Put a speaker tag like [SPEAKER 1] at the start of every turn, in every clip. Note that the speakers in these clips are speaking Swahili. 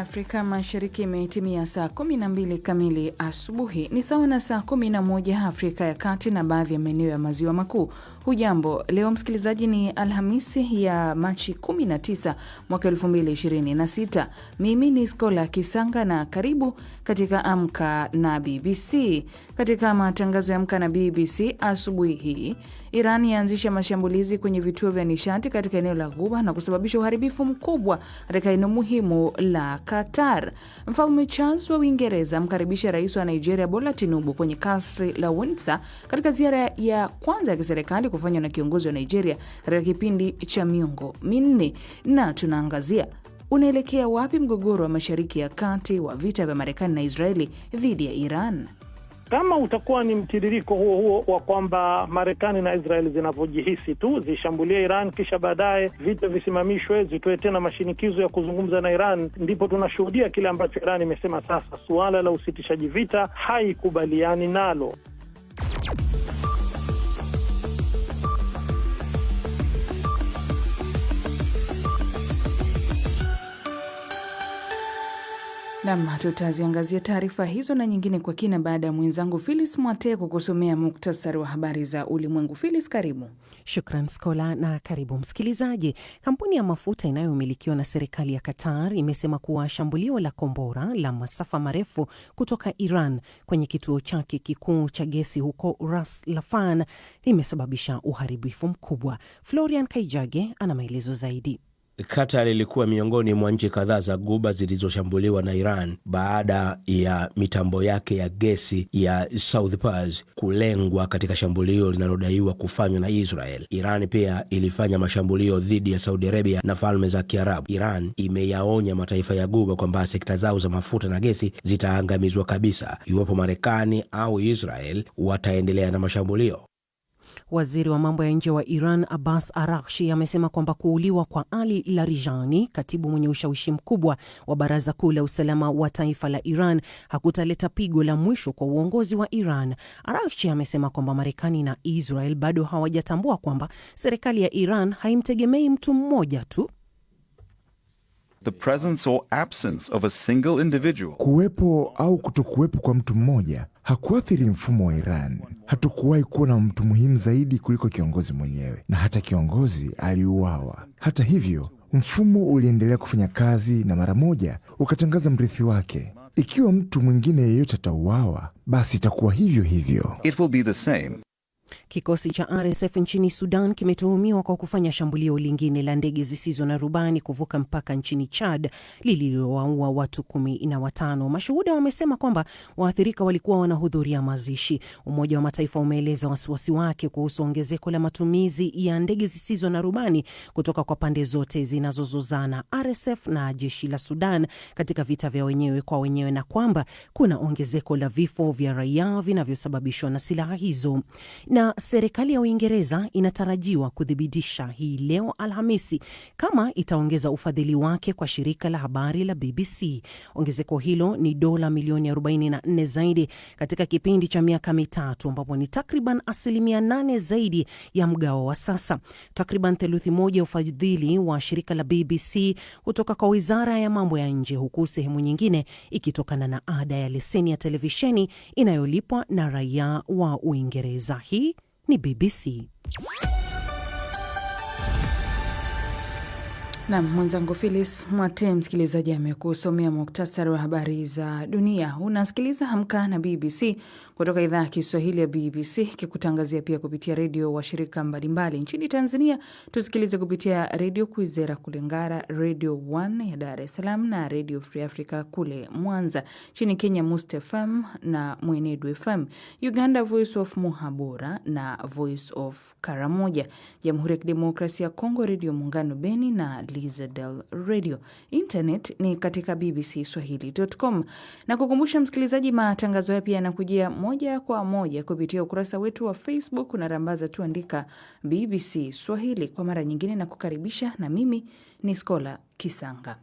[SPEAKER 1] Afrika Mashariki imetimia saa 12 kamili asubuhi, ni sawa na saa 11 Afrika ya Kati na baadhi ya maeneo ya maziwa makuu. Hujambo, leo msikilizaji, ni Alhamisi ya Machi 19 mwaka 2026. Mimi ni Skola Kisanga na karibu katika Amka na BBC. Katika matangazo ya Amka na BBC asubuhi hii, Iran yaanzisha mashambulizi kwenye vituo vya nishati katika eneo la Ghuba na kusababisha uharibifu mkubwa katika eneo muhimu la Qatar. Mfalme Charles wa Uingereza amkaribisha rais wa Nigeria Bola Tinubu kwenye kasri la Windsor katika ziara ya kwanza ya kiserikali kufanywa na kiongozi wa Nigeria katika kipindi cha miongo minne. Na tunaangazia unaelekea wapi mgogoro wa Mashariki ya Kati wa vita vya Marekani na Israeli dhidi ya Iran.
[SPEAKER 2] Kama utakuwa ni mtiririko huo wa kwamba Marekani na Israeli zinavyojihisi tu zishambulia Iran, kisha baadaye vita visimamishwe, zitoe tena mashinikizo ya kuzungumza na Iran, ndipo tunashuhudia kile ambacho Iran imesema sasa, suala la usitishaji vita haikubaliani nalo.
[SPEAKER 1] Naam, tutaziangazia taarifa hizo na nyingine kwa kina baada ya mwenzangu Phyllis Mwate kukusomea muktasari wa habari za ulimwengu. Phyllis, karibu.
[SPEAKER 3] Shukran Skola na karibu msikilizaji. Kampuni ya mafuta inayomilikiwa na serikali ya Qatar imesema kuwa shambulio la kombora la masafa marefu kutoka Iran kwenye kituo chake kikuu cha gesi huko Ras Laffan limesababisha uharibifu mkubwa. Florian Kaijage ana maelezo zaidi.
[SPEAKER 4] Qatar ilikuwa miongoni mwa nchi kadhaa za Ghuba zilizoshambuliwa na Iran baada ya mitambo yake ya gesi ya Saudi Paz kulengwa katika shambulio linalodaiwa kufanywa na Israel. Iran pia ilifanya mashambulio dhidi ya Saudi Arabia na Falme za Kiarabu. Iran imeyaonya mataifa ya Ghuba kwamba sekta zao za mafuta na gesi zitaangamizwa kabisa iwapo Marekani au Israel wataendelea na mashambulio.
[SPEAKER 3] Waziri wa mambo ya nje wa Iran Abbas Araghchi amesema kwamba kuuliwa kwa Ali Larijani, katibu mwenye ushawishi mkubwa wa Baraza Kuu la Usalama wa Taifa la Iran, hakutaleta pigo la mwisho kwa uongozi wa Iran. Araghchi amesema kwamba Marekani na Israel bado hawajatambua kwamba serikali ya Iran haimtegemei mtu mmoja tu.
[SPEAKER 5] The presence or absence of a single individual.
[SPEAKER 6] Kuwepo au kutokuwepo kwa mtu mmoja hakuathiri mfumo wa Iran. Hatukuwahi kuwa na mtu muhimu zaidi kuliko kiongozi mwenyewe, na hata kiongozi aliuawa. Hata hivyo, mfumo uliendelea kufanya kazi na mara moja ukatangaza mrithi wake. Ikiwa mtu mwingine yeyote atauawa, basi itakuwa hivyo hivyo.
[SPEAKER 5] It will be the same.
[SPEAKER 3] Kikosi cha RSF nchini Sudan kimetuhumiwa kwa kufanya shambulio lingine la ndege zisizo na rubani kuvuka mpaka nchini Chad lililowaua watu 15. Mashuhuda wamesema kwamba waathirika walikuwa wanahudhuria mazishi. Umoja wa Mataifa umeeleza wasiwasi wake kuhusu ongezeko la matumizi ya ndege zisizo na rubani kutoka kwa pande zote zinazozozana, RSF na jeshi la Sudan, katika vita vya wenyewe kwa wenyewe, na kwamba kuna ongezeko la vifo vya raia vinavyosababishwa na silaha hizo. Na serikali ya Uingereza inatarajiwa kuthibitisha hii leo Alhamisi kama itaongeza ufadhili wake kwa shirika la habari la BBC. Ongezeko hilo ni dola milioni 44 zaidi katika kipindi cha miaka mitatu, ambapo ni takriban 8% zaidi ya mgao wa sasa. Takriban theluthi moja ufadhili wa shirika la BBC kutoka kwa Wizara ya Mambo ya Nje, huku sehemu nyingine ikitokana na ada ya leseni ya televisheni inayolipwa na raia wa Uingereza. Hii ni BBC.
[SPEAKER 1] Na mwenzangu Phyllis Mwate, msikilizaji, amekusomea muktasari wa habari za dunia. Unasikiliza Amka na BBC kutoka idhaa ya Kiswahili ya BBC, kikutangazia pia kupitia redio wa shirika mbalimbali. Nchini Tanzania tusikilize kupitia redio Kwizera kule Ngara, Radio 1 ya Dar es Salaam na Radio Free Africa kule Mwanza. Nchini Kenya Must FM na Mwenedu FM. Uganda Voice of Muhabura na Voice of Karamoja. Jamhuri ya Kidemokrasia ya Kongo Radio Muungano Beni na Lizadel Radio. Internet ni katika bbcswahili.com. Na kukumbusha msikilizaji, matangazo haya pia yanakujia moja kwa moja kupitia ukurasa wetu wa Facebook. Unarambaza tu andika BBC Swahili. Kwa mara nyingine na kukaribisha, na mimi ni Skola Kisanga.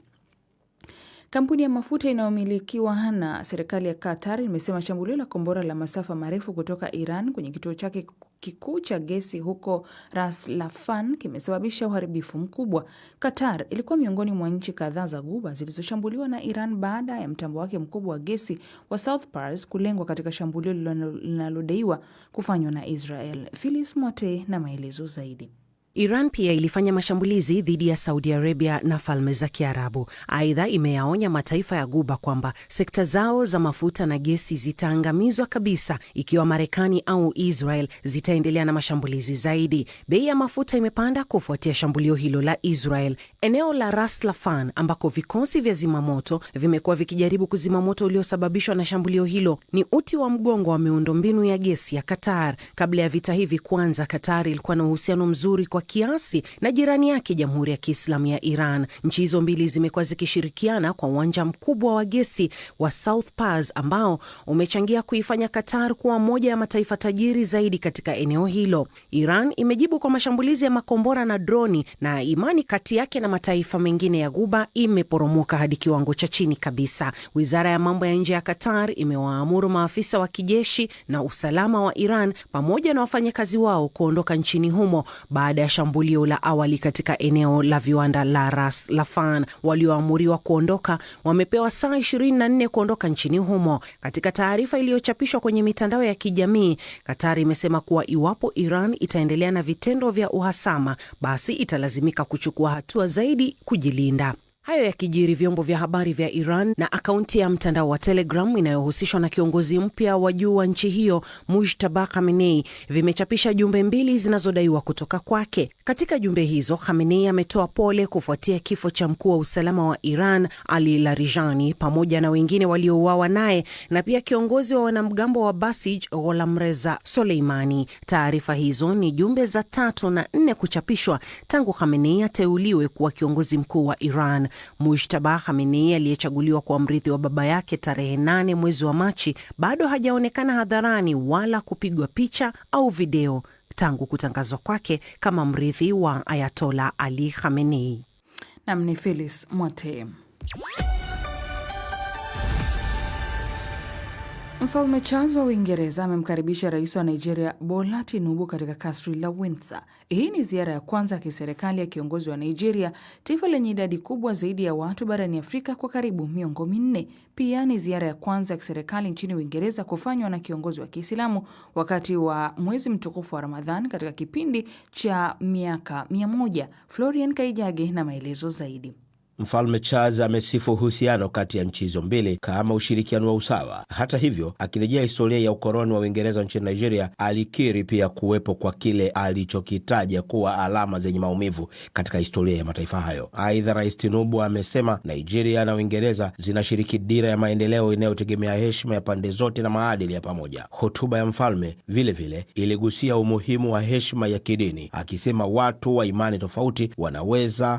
[SPEAKER 1] Kampuni ya mafuta inayomilikiwa na serikali ya Qatar imesema shambulio la kombora la masafa marefu kutoka Iran kwenye kituo chake kikuu cha gesi huko Ras Laffan kimesababisha uharibifu mkubwa. Qatar ilikuwa miongoni mwa nchi kadhaa za Ghuba zilizoshambuliwa na Iran baada ya mtambo wake mkubwa wa gesi wa South Pars kulengwa katika shambulio linalodaiwa kufanywa na Israel. Phyllis Mwate na maelezo zaidi.
[SPEAKER 3] Iran pia ilifanya mashambulizi dhidi ya Saudi Arabia na Falme za Kiarabu. Aidha, imeyaonya mataifa ya Ghuba kwamba sekta zao za mafuta na gesi zitaangamizwa kabisa ikiwa Marekani au Israel zitaendelea na mashambulizi zaidi. Bei ya mafuta imepanda kufuatia shambulio hilo la Israel. Eneo la Ras Laffan ambako vikosi vya zimamoto vimekuwa vikijaribu kuzima moto uliosababishwa na shambulio hilo ni uti wa mgongo wa miundombinu ya gesi ya Qatar. Kabla ya vita hivi kuanza, Qatar ilikuwa na uhusiano mzuri kwa kiasi na jirani yake Jamhuri ya Kiislamu ya Iran. Nchi hizo mbili zimekuwa zikishirikiana kwa uwanja mkubwa wa gesi wa South Pars ambao umechangia kuifanya Qatar kuwa moja ya mataifa tajiri zaidi katika eneo hilo. Iran imejibu kwa mashambulizi ya makombora na droni, na imani kati yake na mataifa mengine ya Ghuba imeporomoka hadi kiwango cha chini kabisa. Wizara ya mambo ya nje ya Qatar imewaamuru maafisa wa kijeshi na usalama wa Iran pamoja na wafanyakazi wao kuondoka nchini humo baada ya shambulio la awali katika eneo la viwanda la Ras Laffan. Walioamuriwa kuondoka wamepewa saa 24 kuondoka nchini humo. Katika taarifa iliyochapishwa kwenye mitandao ya kijamii, Qatar imesema kuwa iwapo Iran itaendelea na vitendo vya uhasama, basi italazimika kuchukua hatua zaidi kujilinda. Hayo yakijiri, vyombo vya habari vya Iran na akaunti ya mtandao wa Telegram inayohusishwa na kiongozi mpya wa juu wa nchi hiyo Mujtaba Khamenei vimechapisha jumbe mbili zinazodaiwa kutoka kwake. Katika jumbe hizo, Khamenei ametoa pole kufuatia kifo cha mkuu wa usalama wa Iran Ali Larijani pamoja na wengine waliouawa naye, na pia kiongozi wa wanamgambo wa Basij Gholamreza Soleimani. Taarifa hizo ni jumbe za 3 na 4 kuchapishwa tangu Khamenei ateuliwe kuwa kiongozi mkuu wa Iran. Mujtaba Khamenei aliyechaguliwa kwa mrithi wa baba yake tarehe 8 mwezi wa Machi bado hajaonekana hadharani wala kupigwa picha au video tangu kutangazwa kwake kama mrithi wa Ayatollah Ali Khamenei.
[SPEAKER 1] Namni Phyllis Mwate. Mfalme Charles wa Uingereza amemkaribisha rais wa Nigeria Bola Tinubu katika kasri la Windsor. Hii ni ziara ya kwanza ya kiserikali ya kiongozi wa Nigeria, taifa lenye idadi kubwa zaidi ya watu barani Afrika, kwa karibu miongo minne. Pia ni ziara ya kwanza ya kiserikali nchini Uingereza kufanywa na kiongozi wa Kiislamu wakati wa mwezi mtukufu wa Ramadhan katika kipindi cha miaka 100. Florian Kaijage na maelezo zaidi.
[SPEAKER 4] Mfalme Charles amesifu uhusiano kati ya nchi hizo mbili kama ushirikiano wa usawa. Hata hivyo, akirejea historia ya ukoloni wa Uingereza nchini Nigeria, alikiri pia kuwepo kwa kile alichokitaja kuwa alama zenye maumivu katika historia ya mataifa hayo. Aidha, Rais Tinubu amesema Nigeria na Uingereza zinashiriki dira ya maendeleo inayotegemea heshima ya pande zote na maadili ya pamoja. Hotuba ya mfalme vile iligusia umuhimu wa heshima ya kidini, akisema watu wa imani tofauti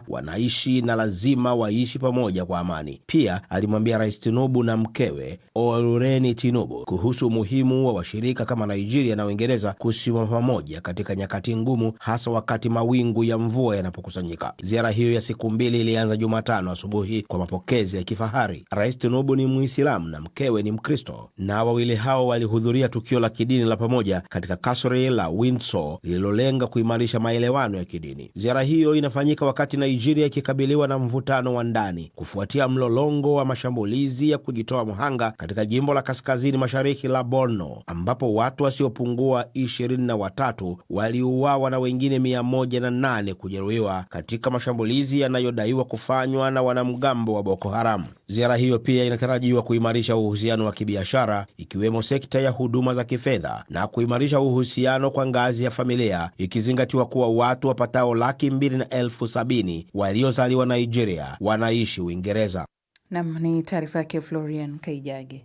[SPEAKER 4] wanaishi na lazima waishi pamoja kwa amani. Pia alimwambia Rais Tinubu na mkewe Olureni Tinubu kuhusu umuhimu wa washirika kama Nigeria na Uingereza kusimama pamoja katika nyakati ngumu, hasa wakati mawingu ya mvua yanapokusanyika. Ziara hiyo ya siku 2 ilianza Jumatano asubuhi kwa mapokezi ya kifahari. Rais Tinubu ni Muislamu na mkewe ni Mkristo, na wawili hao walihudhuria tukio la kidini la pamoja katika kasri la Windsor lililolenga kuimarisha maelewano ya kidini. Ziara hiyo inafanyika wakati Nigeria ikikabiliwa na mvutano wa ndani kufuatia mlolongo wa mashambulizi ya kujitoa mhanga katika jimbo la kaskazini mashariki la Borno, ambapo watu wasiopungua 23 waliuawa na wengine 108 kujeruhiwa katika mashambulizi yanayodaiwa kufanywa na wanamgambo wa Boko Haram. Ziara hiyo pia inatarajiwa kuimarisha uhusiano wa kibiashara, ikiwemo sekta ya huduma za kifedha, na kuimarisha uhusiano kwa ngazi ya familia, ikizingatiwa kuwa watu wapatao 270,000 waliozaliwa Nigeria wanaishi Uingereza.
[SPEAKER 1] Nam ni taarifa yake Florian Kaijage.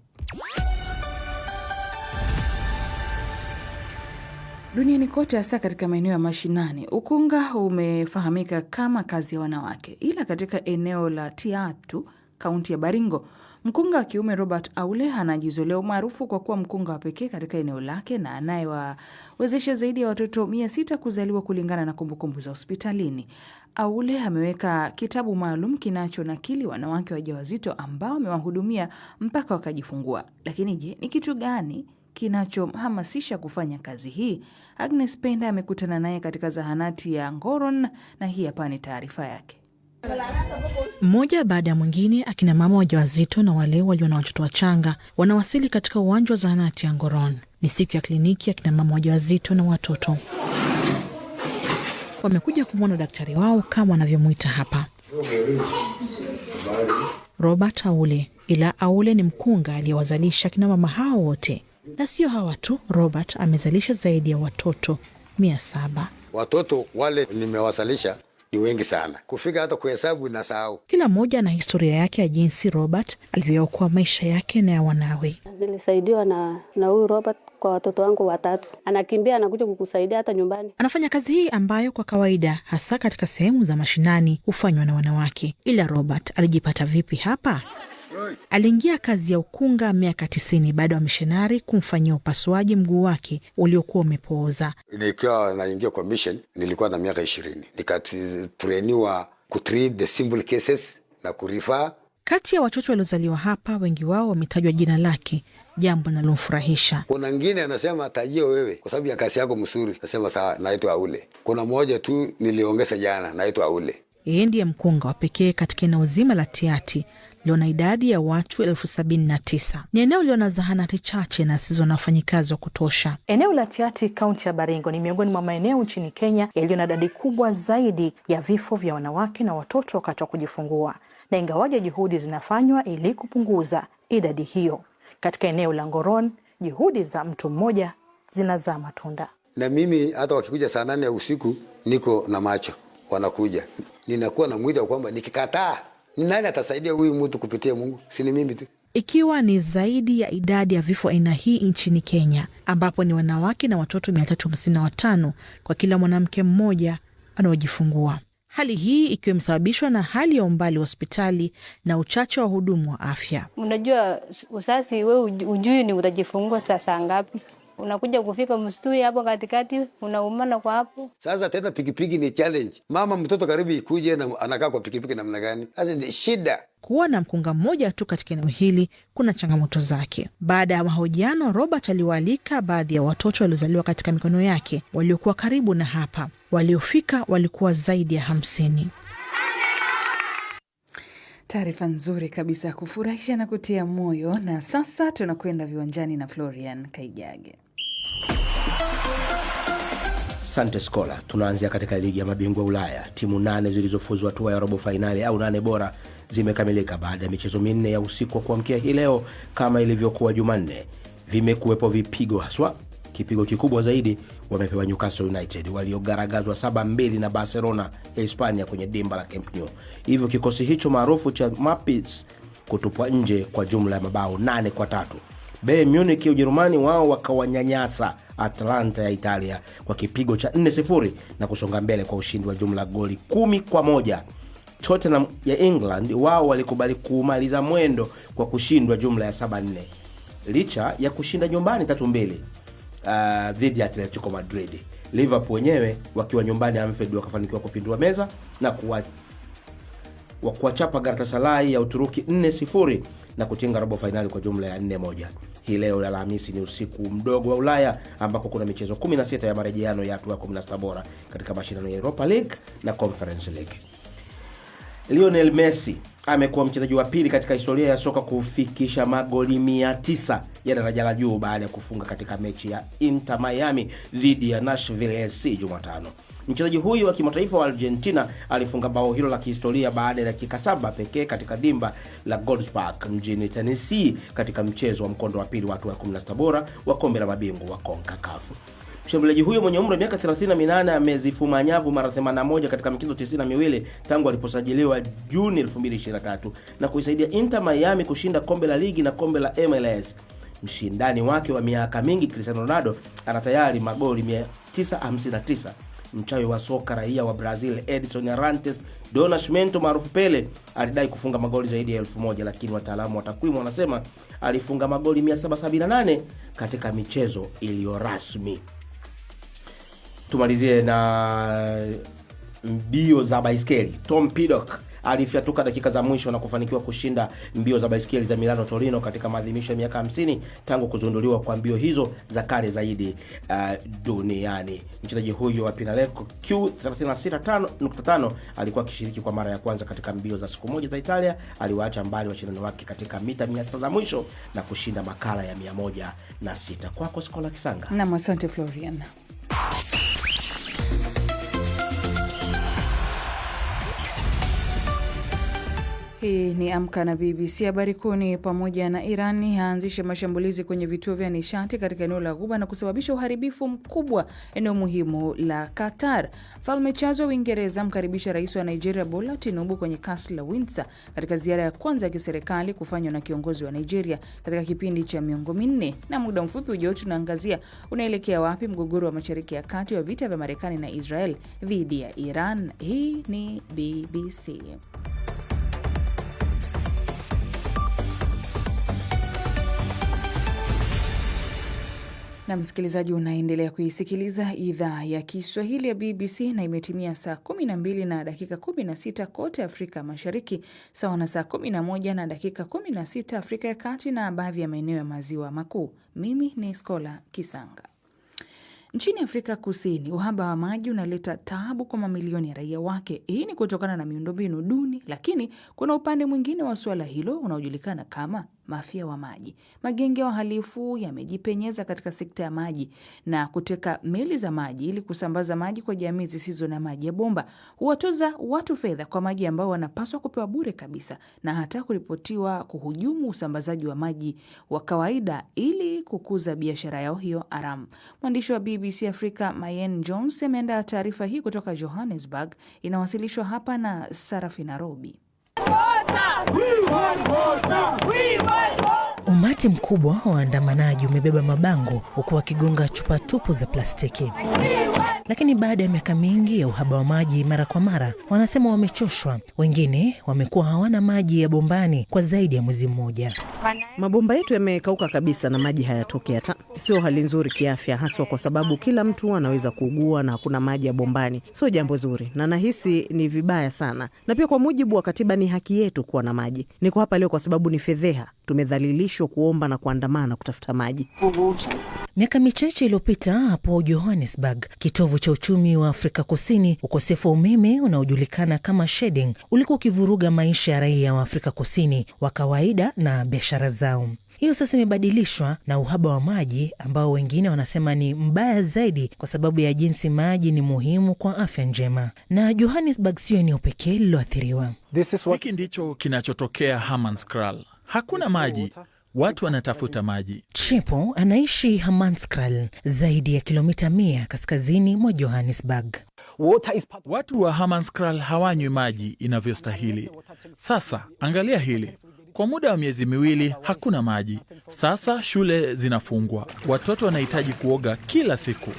[SPEAKER 1] Duniani kote, hasa katika maeneo ya mashinani, ukunga umefahamika kama kazi ya wanawake. Ila katika eneo la Tiatu, kaunti ya Baringo, mkunga wa kiume Robert Aule anajizolea umaarufu kwa kuwa mkunga wa pekee katika eneo lake na anayewawezesha zaidi ya watoto 600 kuzaliwa kulingana na kumbukumbu za hospitalini. Aule ameweka kitabu maalum kinachonakili wanawake wajawazito ambao amewahudumia mpaka wakajifungua. Lakini je, ni kitu gani kinachomhamasisha kufanya kazi hii? Agnes Penda amekutana naye katika zahanati ya Ngoron na hii hapa ni taarifa yake.
[SPEAKER 7] Mmoja baada ya mwingine, akina mama wajawazito na wale walio na watoto wachanga wanawasili katika uwanja wa zahanati ya Ngoron. Ni siku ya kliniki ya kina mama wajawazito na watoto. Wamekuja kumwona daktari wao kama wanavyomuita hapa, Robert Aule. Ila Aule ni mkunga aliyewazalisha kina mama hao wote. Na sio hawa tu, Robert amezalisha zaidi ya watoto 700.
[SPEAKER 8] Watoto wale nimewazalisha ni wengi sana, kufika hata kuhesabu na sahau.
[SPEAKER 7] Kila mmoja na historia yake ya jinsi Robert alivyookoa maisha yake na ya wanawe.
[SPEAKER 9] Nilisaidiwa na huyu Robert kwa watoto wangu 3. Anakimbia anakuja kukusaidia hata nyumbani.
[SPEAKER 7] Anafanya kazi hii ambayo kwa kawaida hasa katika sehemu za mashinani hufanywa na wanawake. Ila Robert alijipata vipi hapa? Aliingia kazi ya ukunga miaka 90 baada ya missionari kumfanyia upasuaji mguu wake uliokuwa umepooza.
[SPEAKER 8] Nikiwa naingia kwa mission nilikuwa na miaka 20. Nikatrainiwa kutreat the simple cases na kurifa.
[SPEAKER 7] Kati ya watoto waliozaliwa hapa, wengi wao wametajwa jina lake, jambo linalomfurahisha.
[SPEAKER 8] Kuna mwingine anasema tajio wewe kwa sababu ya kazi yako mzuri. Nasema sawa, naitwa Aule. Kuna mmoja tu niliongeza jana, naitwa Aule.
[SPEAKER 7] Yeye ndiye mkunga wa pekee katika eneo zima la Tiati liona idadi ya watu 79,000. Ni eneo liona zahanati chache na zisizo na wafanyikazi wa kutosha.
[SPEAKER 10] Eneo la Tiati, kaunti ya Baringo, ni miongoni mwa maeneo nchini Kenya yaliyo na idadi kubwa zaidi ya vifo vya wanawake na watoto wakati wa kujifungua. Na ingawaje juhudi zinafanywa ili kupunguza idadi hiyo, katika eneo la Ngoron juhudi za mtu mmoja zinazaa matunda.
[SPEAKER 8] Na mimi hata wakikuja saa 8 ya usiku niko na macho, wanakuja. Ninakuwa na mwito kwamba nikikataa, ni nani atasaidia huyu mtu kupitia Mungu? Si ni mimi tu.
[SPEAKER 7] Ikiwa ni zaidi ya idadi ya vifo aina hii nchini Kenya, ambapo ni wanawake na watoto 355 kwa kila mwanamke mmoja anaojifungua. Hali hii ikiwa imesababishwa na hali ya umbali wa hospitali na uchache wa hudumu wa afya.
[SPEAKER 9] Unajua usasi wewe ujui ni utajifungua saa ngapi. Unakuja kufika msturi hapo katikati, unaumana kwa hapo.
[SPEAKER 8] Sasa tena pikipiki ni challenge. Mama mtoto karibu ikuje na anakaa kwa pikipiki namna gani? Sasa ni shida.
[SPEAKER 7] Kuwa na mkunga mmoja tu katika eneo hili kuna changamoto zake. Baada ya mahojiano, Robert aliwaalika baadhi ya watoto waliozaliwa katika mikono yake waliokuwa karibu na hapa. Waliofika walikuwa zaidi ya 50.
[SPEAKER 1] Taarifa nzuri kabisa ya kufurahisha na kutia moyo. Na sasa tunakwenda viwanjani na Florian Kaijage.
[SPEAKER 4] Asante Skola. Tunaanzia katika ligi ya mabingwa Ulaya. Timu 8 zilizofuzu hatua ya robo finali au 8 bora zimekamilika baada ya michezo 4 ya usiku wa kuamkia hii leo. Kama ilivyokuwa Jumanne, vimekuwepo vipigo haswa. Kipigo kikubwa zaidi wamepewa Newcastle United waliogaragazwa 7-2 na Barcelona ya Hispania kwenye dimba la Camp Nou. Hivyo kikosi hicho maarufu cha Mapits kutupwa nje kwa jumla ya mabao 8-3. Bayern Munich ya Ujerumani wao wakawanyanyasa Atalanta ya Italia kwa kipigo cha 4-0 na kusonga mbele kwa ushindi wa jumla goli 10-1. Tottenham ya England wao walikubali kumaliza mwendo kwa kushindwa jumla ya 7-4 licha ya kushinda nyumbani 3-2 dhidi ya Atletico Madrid. Liverpool wenyewe wakiwa nyumbani Anfield wakafanikiwa kupindua meza na kuwachapa Galatasaray ya Uturuki 4-0 na kutinga robo finali kwa jumla ya 4-1. Hii leo la Alhamisi ni usiku mdogo wa Ulaya ambako kuna michezo 16 ya marejeano ya hatua 16 bora katika mashindano ya Europa League na Conference League. Lionel Messi amekuwa mchezaji wa pili katika historia ya soka kufikisha magoli 900 ya daraja la juu baada ya kufunga katika mechi ya Inter Miami dhidi ya Nashville SC Jumatano. Mchezaji huyu wa kimataifa wa Argentina alifunga bao hilo la kihistoria baada ya dakika 7 pekee katika dimba la Gold's Park mjini Tennessee katika mchezo wa mkondo wa pili wa hatua 16 bora wa kombe la mabingwa wa CONCACAF. Mshambuliaji huyo mwenye umri wa miaka 38 amezifuma nyavu mara 81 katika michezo 92 tangu aliposajiliwa Juni 2023 na kuisaidia Inter Miami kushinda kombe la ligi na kombe la MLS. Mshindani wake wa miaka mingi Cristiano Ronaldo ana tayari magoli 959. Mchawi wa soka raia wa Brazil Edson Arantes do Nascimento maarufu Pele alidai kufunga magoli zaidi ya 1000, lakini wataalamu wa takwimu wanasema alifunga magoli 778 katika michezo iliyo rasmi. Tumalizie na mbio za baiskeli. Tom Pidcock alifyatuka dakika za mwisho na kufanikiwa kushinda mbio za baiskeli za Milano Torino katika maadhimisho ya miaka 50 tangu kuzinduliwa kwa mbio hizo za kale zaidi duniani. Mchezaji huyo wa Pinarello Q36.5 alikuwa akishiriki kwa mara ya kwanza katika mbio za siku moja za Italia. Aliwaacha mbali washindani wake katika mita 600 za mwisho na kushinda makala ya 106. Kwako Skola Kisanga.
[SPEAKER 1] Na asante Florian. Hii ni Amka na BBC. Habari kuu ni pamoja na Iran haanzisha mashambulizi kwenye vituo vya nishati katika eneo la Ghuba na kusababisha uharibifu mkubwa eneo muhimu la Qatar. Mfalme Charles wa Uingereza mkaribisha rais wa Nigeria Bola Tinubu kwenye kasri la Windsor katika ziara ya kwanza ya kiserikali kufanywa na kiongozi wa Nigeria katika kipindi cha miongo minne. Na muda mfupi ujao tunaangazia unaelekea wapi mgogoro wa Mashariki ya Kati wa vita vya Marekani na Israel dhidi ya Iran. Hii ni BBC. Na msikilizaji, unaendelea kuisikiliza idhaa ya Kiswahili ya BBC na imetimia saa 12 na dakika 16 kote Afrika Mashariki, sawa na saa 11 na dakika 16 Afrika ya Kati na baadhi ya maeneo ya Maziwa Makuu. Mimi ni Skola Kisanga. Nchini Afrika Kusini, uhaba wa maji unaleta taabu kwa mamilioni ya raia wake. Hii ni kutokana na miundombinu duni, lakini kuna upande mwingine wa suala hilo unaojulikana kama mafia wa maji. Magenge ya wahalifu yamejipenyeza katika sekta ya maji na kuteka meli za maji ili kusambaza maji kwa jamii zisizo na maji ya bomba. Huwatoza watu fedha kwa maji ambao wanapaswa kupewa bure kabisa, na hata kuripotiwa kuhujumu usambazaji wa maji wa kawaida ili kukuza biashara yao hiyo haramu. Mwandishi wa BBC Afrika Mayen Jones ameandaa taarifa hii kutoka Johannesburg, inawasilishwa hapa na Sarafina Robi.
[SPEAKER 11] Umati mkubwa wa waandamanaji umebeba mabango huku wakigonga chupa tupu za plastiki. Lakini baada ya miaka mingi ya uhaba wa maji mara kwa mara, wanasema wamechoshwa. Wengine wamekuwa hawana maji ya bombani kwa zaidi ya mwezi mmoja.
[SPEAKER 12] Mabomba yetu yamekauka kabisa na maji hayatoki hata. Sio hali nzuri kiafya, haswa kwa sababu kila mtu anaweza kuugua na hakuna maji ya bombani. Sio jambo zuri na nahisi ni vibaya sana. Na pia kwa mujibu wa katiba ni haki yetu kuwa na maji. Niko hapa leo kwa sababu ni fedheha. Tumedhalilishwa kuomba na kuandamana kutafuta maji.
[SPEAKER 11] Miaka michache iliyopita hapo Johannesburg, kitovu cha uchumi wa Afrika Kusini, ukosefu wa umeme unaojulikana kama shedding ulikuwa ukivuruga maisha ya raia wa Afrika Kusini wa kawaida na biashara zao. Hiyo sasa imebadilishwa na uhaba wa maji ambao wengine wanasema ni mbaya zaidi kwa sababu ya jinsi maji ni muhimu kwa afya njema. Na Johannesburg sio eneo pekee lililoathiriwa.
[SPEAKER 13] Hiki ndicho kinachotokea Hammanskraal. Hakuna maji. Watu wanatafuta maji.
[SPEAKER 11] Chipo anaishi Hammanskraal, zaidi ya kilomita 100 kaskazini mwa Johannesburg.
[SPEAKER 13] Watu wa Hammanskraal hawanywi maji inavyostahili. Sasa angalia hili. Kwa muda wa miezi miwili hakuna maji. Sasa shule zinafungwa. Watoto wanahitaji kuoga kila siku.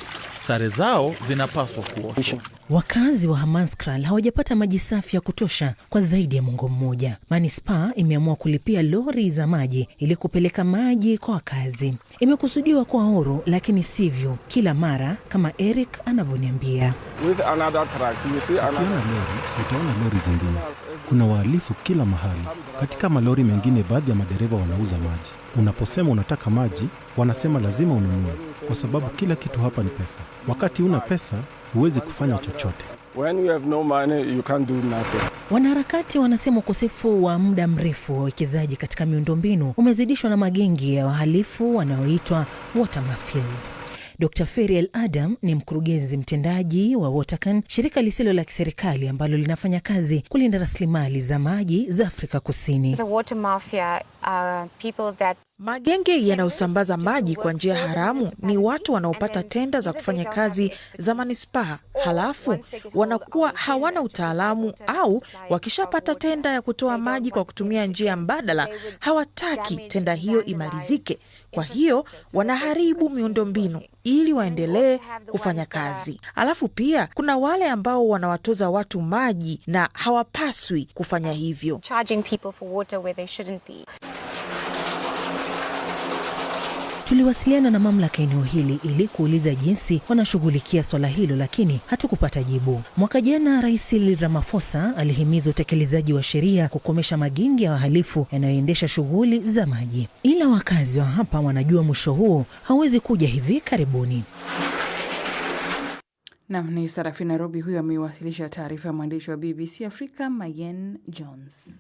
[SPEAKER 13] Sare zao zinapaswa kuoshwa.
[SPEAKER 11] Wakazi wa Hammanskraal hawajapata maji safi ya kutosha kwa zaidi ya mwongo mmoja. Manispaa imeamua kulipia lori za maji ili kupeleka maji kwa wakazi. Imekusudiwa kwa horo, lakini sivyo kila mara, kama Eric anavyoniambia.
[SPEAKER 14] Ukiona lori, utaona lori zingine. Kuna wahalifu kila mahali. Katika malori mengine, baadhi ya madereva wanauza maji. Unaposema unataka maji, wanasema lazima ununue, kwa sababu kila kitu hapa ni pesa. Wakati una pesa, huwezi kufanya chochote.
[SPEAKER 15] When you have no money, you can't do nothing.
[SPEAKER 11] Wanaharakati wanasema ukosefu wa muda mrefu wa uwekezaji katika miundombinu umezidishwa na magengi ya wahalifu wanaoitwa water mafias. Dr. Feriel Adam ni mkurugenzi mtendaji wa Watercan, shirika lisilo la kiserikali ambalo linafanya kazi kulinda rasilimali za maji za Afrika Kusini.
[SPEAKER 16] Magenge yanayosambaza maji kwa njia haramu ni watu wanaopata tenda za kufanya kazi za manispaa, halafu wanakuwa hawana utaalamu, au wakishapata tenda ya kutoa maji kwa kutumia njia mbadala, hawataki tenda hiyo imalizike. Kwa hiyo wanaharibu miundombinu ili waendelee kufanya kazi. Alafu pia kuna wale ambao wanawatoza watu maji na hawapaswi kufanya hivyo.
[SPEAKER 11] Tuliwasiliana na mamlaka eneo hili ili kuuliza jinsi wanashughulikia swala hilo, lakini hatukupata jibu. Mwaka jana Rais Cyril Ramaphosa alihimiza utekelezaji wa sheria kukomesha magenge ya wahalifu yanayoendesha shughuli za maji, ila wakazi wa hapa wanajua mwisho huo hauwezi kuja hivi karibuni.
[SPEAKER 1] Nam ni Sarafina Robi, huyo ameiwasilisha taarifa ya mwandishi wa BBC Afrika Mayen Jones.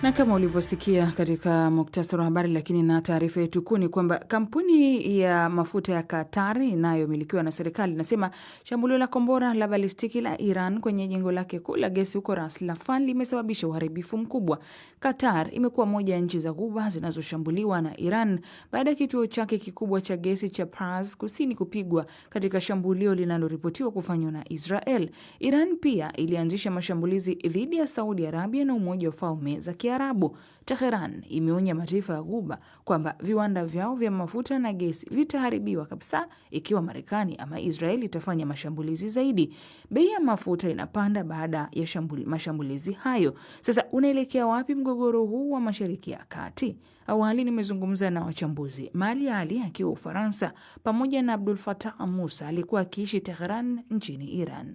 [SPEAKER 1] Na kama ulivyosikia katika muktasari wa habari, lakini na taarifa yetu kuu ni kwamba kampuni ya mafuta ya Qatar inayomilikiwa na serikali inasema shambulio la kombora la balistiki la Iran kwenye jengo lake kuu la gesi huko Ras Laffan limesababisha uharibifu mkubwa. Qatar imekuwa moja ya nchi za Ghuba zinazoshambuliwa na Iran baada ya kituo chake kikubwa cha gesi cha Pars Kusini kupigwa katika shambulio linaloripotiwa kufanywa na Israel. Iran pia ilianzisha mashambulizi dhidi ya Saudi Arabia na Umoja wa Falme za Kiarabu. Tehran imeonya mataifa ya Ghuba kwamba viwanda vyao vya mafuta na gesi vitaharibiwa kabisa ikiwa Marekani ama Israeli itafanya mashambulizi zaidi. Bei ya mafuta inapanda baada ya mashambulizi hayo. Sasa unaelekea wapi mgogoro huu wa Mashariki ya Kati? Awali nimezungumza na wachambuzi, Mali Ali akiwa Ufaransa pamoja na Abdul Fattah Musa alikuwa akiishi Tehran nchini Iran.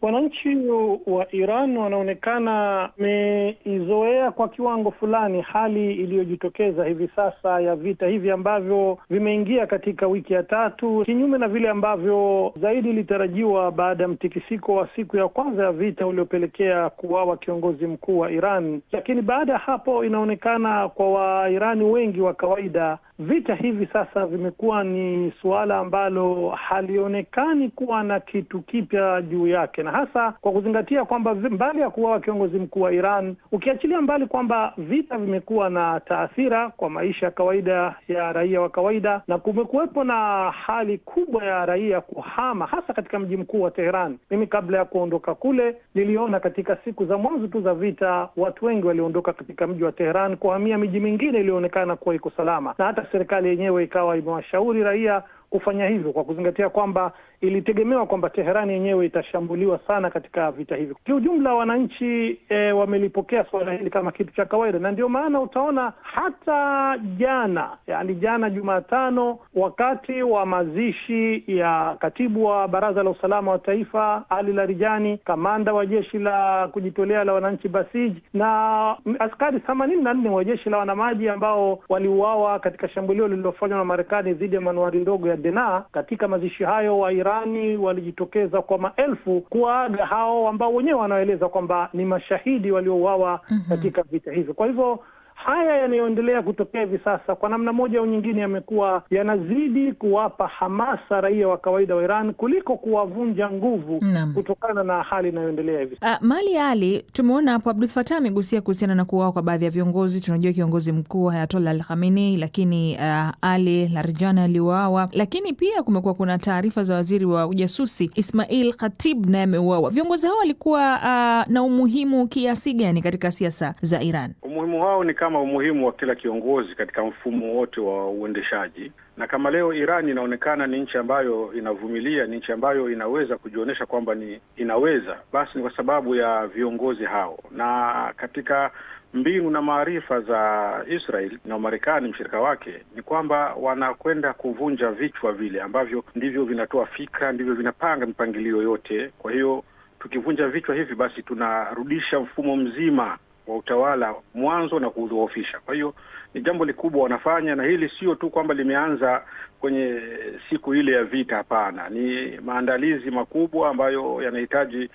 [SPEAKER 2] Wananchi wa Iran wanaonekana wameizoea kwa kiwango fulani hali iliyojitokeza hivi sasa ya vita hivi ambavyo vimeingia katika wiki ya tatu, kinyume na vile ambavyo zaidi ilitarajiwa baada ya mtikisiko wa siku ya kwanza ya vita uliopelekea kuuawa kiongozi mkuu wa Iran. Lakini baada ya hapo inaonekana kwa Wairani wengi wa kawaida vita hivi sasa vimekuwa ni suala ambalo halionekani kuwa na kitu kipya juu yake, na hasa kwa kuzingatia kwamba mbali ya kuuawa kiongozi mkuu wa Iran, ukiachilia mbali kwamba vita vimekuwa na taathira kwa maisha ya kawaida ya raia wa kawaida, na kumekuwepo na hali kubwa ya raia kuhama hasa katika mji mkuu wa Tehran. Mimi kabla ya kuondoka kule niliona katika siku za mwanzo tu za vita watu wengi waliondoka katika mji wa Tehran kuhamia miji mingine ilionekana kuwa iko salama, na hata serikali yenyewe ikawa imewashauri raia kufanya hivyo kwa kuzingatia kwamba ilitegemewa kwamba Teherani yenyewe itashambuliwa sana katika vita hivyo. Kiujumla wananchi wamelipokea swala hili kama kitu cha kawaida, na ndio maana utaona hata jana Jumatano, wakati wa mazishi ya katibu wa Baraza la Usalama wa Taifa Ali Larijani, kamanda wa jeshi la kujitolea la wananchi Basij, na askari 84 wa jeshi la wanamaji ambao waliuawa katika shambulio lililofanywa na Marekani dhidi ya manuari ndogo ya Dena. Katika mazishi hayo wa Irani walijitokeza kwa maelfu kuaga hao ambao wenyewe wanaeleza kwamba ni mashahidi waliouawa katika vita hivyo. Kwa hivyo haya yanayoendelea kutokea hivi sasa kwa namna moja au nyingine yamekuwa yanazidi kuwapa hamasa raia wa kawaida wa Iran kuliko kuwavunja nguvu kutokana na hali inayoendelea hivi.
[SPEAKER 1] Mali Ali, tumeona hapo Abdul Fattah amegusia kuhusiana na kuuawa kwa baadhi ya viongozi. Tunajua kiongozi mkuu Ayatollah Al-Khamenei, lakini Ali Larijani aliuawa, lakini pia kumekuwa kuna taarifa za waziri wa ujasusi Ismail Khatib naye ameuawa. Viongozi hao walikuwa na umuhimu kiasi gani katika siasa za Iran?
[SPEAKER 17] Umuhimu wao ni kama umuhimu wa kila kiongozi katika mfumo wote wa uendeshaji. Na kama leo Iran inaonekana ni nchi ambayo inavumilia, ni nchi ambayo inaweza kujionyesha kwamba ni inaweza, basi ni kwa sababu ya viongozi hao. Na katika mbinu na maarifa za Israel na Marekani mshirika wake ni kwamba wanakwenda kuvunja vichwa vile ambavyo ndivyo vinatoa fikra, ndivyo vinapanga mipangilio yote. Kwa hiyo tukivunja vichwa hivi, basi tunarudisha mfumo mzima wa utawala mwanzo na kudhoofisha. Kwa hiyo ni jambo likubwa wanafanya, na hili sio tu kwamba limeanza kwenye siku ile ya vita. Hapana, ni maandalizi makubwa ambayo yanahitaji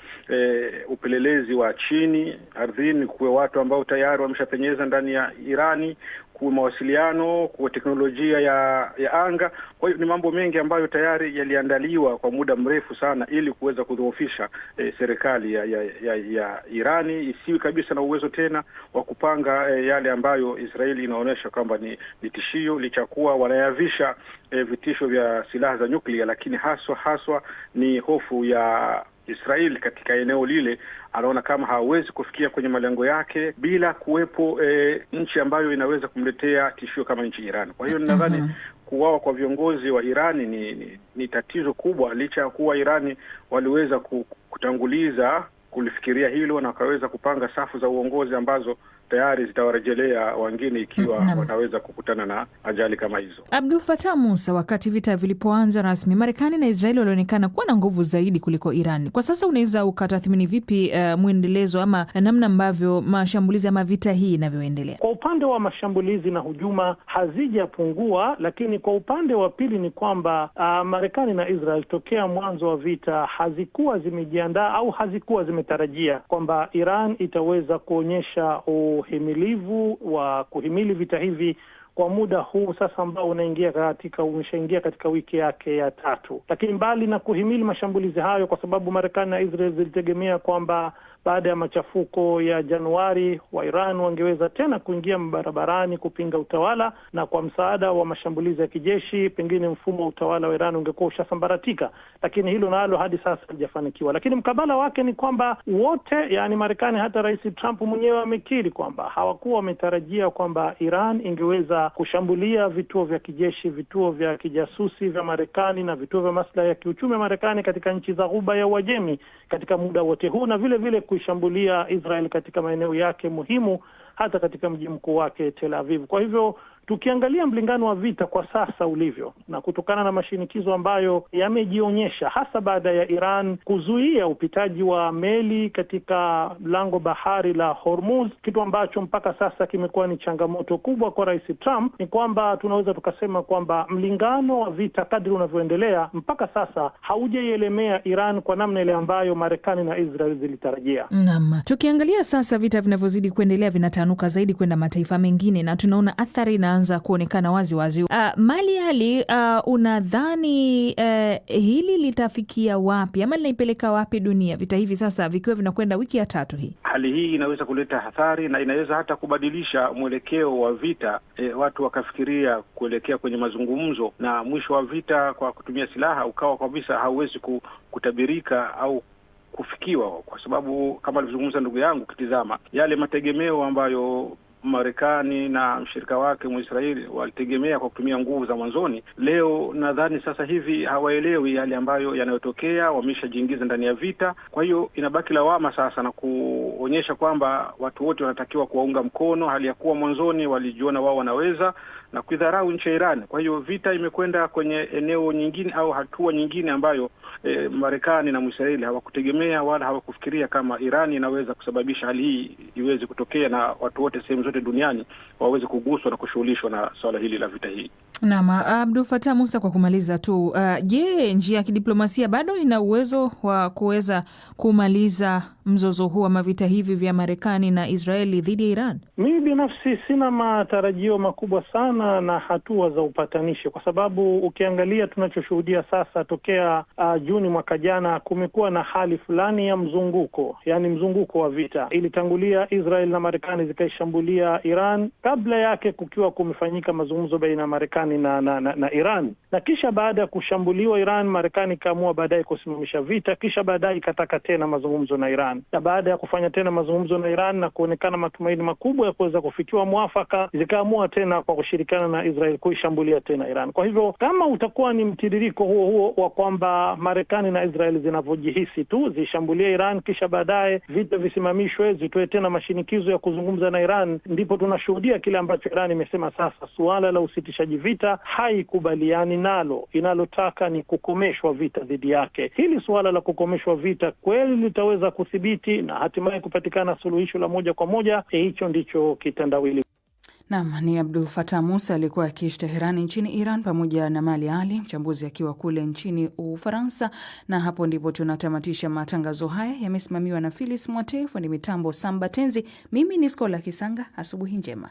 [SPEAKER 17] upelelezi wa chini ardhini, kuwe watu ambao tayari wameshapenyeza ndani ya Irani, kuwe mawasiliano, kuwe teknolojia ya anga. Kwa hiyo ni mambo mengi ambayo tayari yaliandaliwa kwa muda mrefu sana ili kuweza kudhoofisha serikali ya Irani isiwe kabisa na uwezo tena wa kupanga yale ambayo Israeli inaonyesha kwamba ni tishio, lichakuwa wanayavisha vitisho vya silaha za nyuklia, lakini haswa ni hofu ya Israeli katika eneo lile. Anaona kama hawezi kufikia kwenye malengo yake bila kuwepo nchi ambayo inaweza kumletea tishio kama nchi Iran. Kwa hiyo nadhani kuuawa kwa viongozi wa Irani ni tatizo kubwa, licha ya kuwa Irani waliweza kutanguliza kulifikiria hilo na wakaweza kupanga safu za uongozi ambazo tayari zitawarejelea wengine ikiwa wanaweza kukutana na ajali kama hizo.
[SPEAKER 1] Abdul Fattah Musa, wakati vita vilipoanza rasmi, Marekani na Israeli walionekana kuwa na nguvu zaidi kuliko Iran. Kwa sasa unaweza ukatathmini vipi mwendelezo ama namna ambavyo mashambulizi ama vita hii inavyoendelea?
[SPEAKER 2] Kwa upande wa mashambulizi na hujuma hazijapungua, lakini kwa upande wa pili ni kwamba Marekani na Israel tokea mwanzo wa vita hazikuwa zimejiandaa au hazikuwa zimetarajia kwamba Iran itaweza kuonyesha uhimilivu wa kuhimili vita hivi kwa muda huu sasa ambao umeshaingia katika wiki yake ya 3. Lakini mbali na kuhimili mashambulizi hayo, kwa sababu Marekani na Israel zilitegemea kwamba baada ya machafuko ya Januari wa Iran wangeweza tena kuingia barabarani kupinga utawala, na kwa msaada wa mashambulizi ya kijeshi pengine mfumo wa utawala wa Iran ungekuwa ushasambaratika, lakini hilo nalo hadi sasa halijafanikiwa. Lakini mkabala wake ni kwamba wote, yani Marekani, hata Rais Trump mwenyewe amekiri kwamba hawakuwa wametarajia kwamba Iran ingeweza kushambulia vituo vya kijeshi, vituo vya kijasusi vya Marekani na vituo vya maslahi ya kiuchumi Marekani katika nchi za Ghuba ya Uajemi katika muda wote huu, na vile vile kuishambulia Israel katika maeneo yake muhimu, hata katika mji mkuu wake Tel Aviv. Kwa hivyo tukiangalia mlingano wa vita kwa sasa ulivyo, na kutokana na mashinikizo ambayo yamejionyesha hasa baada ya Iran kuzuia upitaji wa meli katika lango bahari la Hormuz, kitu ambacho mpaka sasa kimekuwa ni changamoto kubwa kwa Rais Trump, ni kwamba tunaweza tukasema kwamba mlingano wa vita kadri unavyoendelea mpaka sasa haujailemea Iran kwa namna ile ambayo Marekani na Israel zilitarajia.
[SPEAKER 1] Naam. Tukiangalia sasa vita vinavyozidi kuendelea vinatanuka zaidi kwenda mataifa mengine na tunaona athari inaanza kuonekana wazi wazi. Mali Ali, unadhani hili litafikia wapi ama linaipeleka wapi dunia, vita hivi sasa vikiwa vinakwenda wiki ya 3 hii?
[SPEAKER 17] Hali hii inaweza kuleta athari na inaweza hata kubadilisha mwelekeo wa vita. Watu wakafikiria kuelekea kwenye mazungumzo, na mwisho wa vita kwa kutumia silaha ukawa kabisa hauwezi kutabirika au kufikiwa, kwa sababu kama alivyozungumza ndugu yangu, kitizama yale mategemeo ambayo Marekani na mshirika wake Mwisraeli walitegemea kwa kutumia nguvu za mwanzoni, leo nadhani sasa hivi hawaelewi yale ambayo yanayotokea, wameshajiingiza ndani ya vita. Kwa hiyo inabaki lawama sasa na kuonyesha kwamba watu wote wanatakiwa kuwaunga mkono, hali ya kuwa mwanzoni walijiona wao wanaweza na kuidharau nchi ya Iran. Kwa hiyo vita imekwenda kwenye eneo nyingine au hatua nyingine ambayo Marekani na Mwisraeli hawakutegemea wala hawakufikiria kama Iran inaweza kusababisha hali hii iweze kutokea na watu wote sehemu zote duniani waweze kuguswa na kushughulishwa na swala hili la vita hii.
[SPEAKER 1] Naam, Abdul Fattah Musa, kwa kumaliza tu, je, njia ya kidiplomasia bado ina uwezo wa kuweza kumaliza mzozo huu ama vita hivi vya Marekani na Israeli dhidi ya Iran?
[SPEAKER 2] Mimi binafsi sina matarajio makubwa sana na hatua za upatanishi, kwa sababu ukiangalia tunachoshuhudia sasa tokea Juni mwaka jana, kumekuwa na hali fulani ya mzunguko, yani mzunguko wa vita. Ilitangulia Israel na Marekani zikaishambulia Iran, kabla yake kukiwa kumefanyika mazungumzo baina ya Marekani na Iran, na kisha baada ya kushambuliwa Iran, Marekani kaamua baadaye kusimamisha vita, kisha baadaye ikataka tena mazungumzo na Iran, na baada ya kufanya tena mazungumzo na Iran na kuonekana matumaini makubwa ya kuweza kufikiwa mwafaka, zikaamua tena kwa kushirikiana na Israel kuishambulia tena Iran. Kwa hivyo kama utakuwa ni mtiririko huo wa kwamba Marekani na Israel zinavyojihisi tu zishambulie Iran, kisha baadaye vita visimamishwe, zitoe tena mashinikizo ya kuzungumza na Iran, ndipo tunashuhudia kile ambacho Iran imesema sasa, suala la usitishaji vita haikubaliani nalo, inalotaka ni kukomeshwa vita dhidi yake. Hili suala la kukomeshwa vita kweli litaweza kudhibiti na hatimaye kupatikana suluhisho la moja kwa moja, hicho ndicho kitendawili.
[SPEAKER 1] Naam, ni Abdul Fattah Musa alikuwa akiishi Teherani nchini Iran, pamoja na Mali Ali, mchambuzi akiwa kule nchini Ufaransa. Na hapo ndipo tunatamatisha matangazo haya, yamesimamiwa na Phyllis Mwate, fundi mitambo Samba Tenzi. Mimi ni Skola Kisanga, asubuhi njema.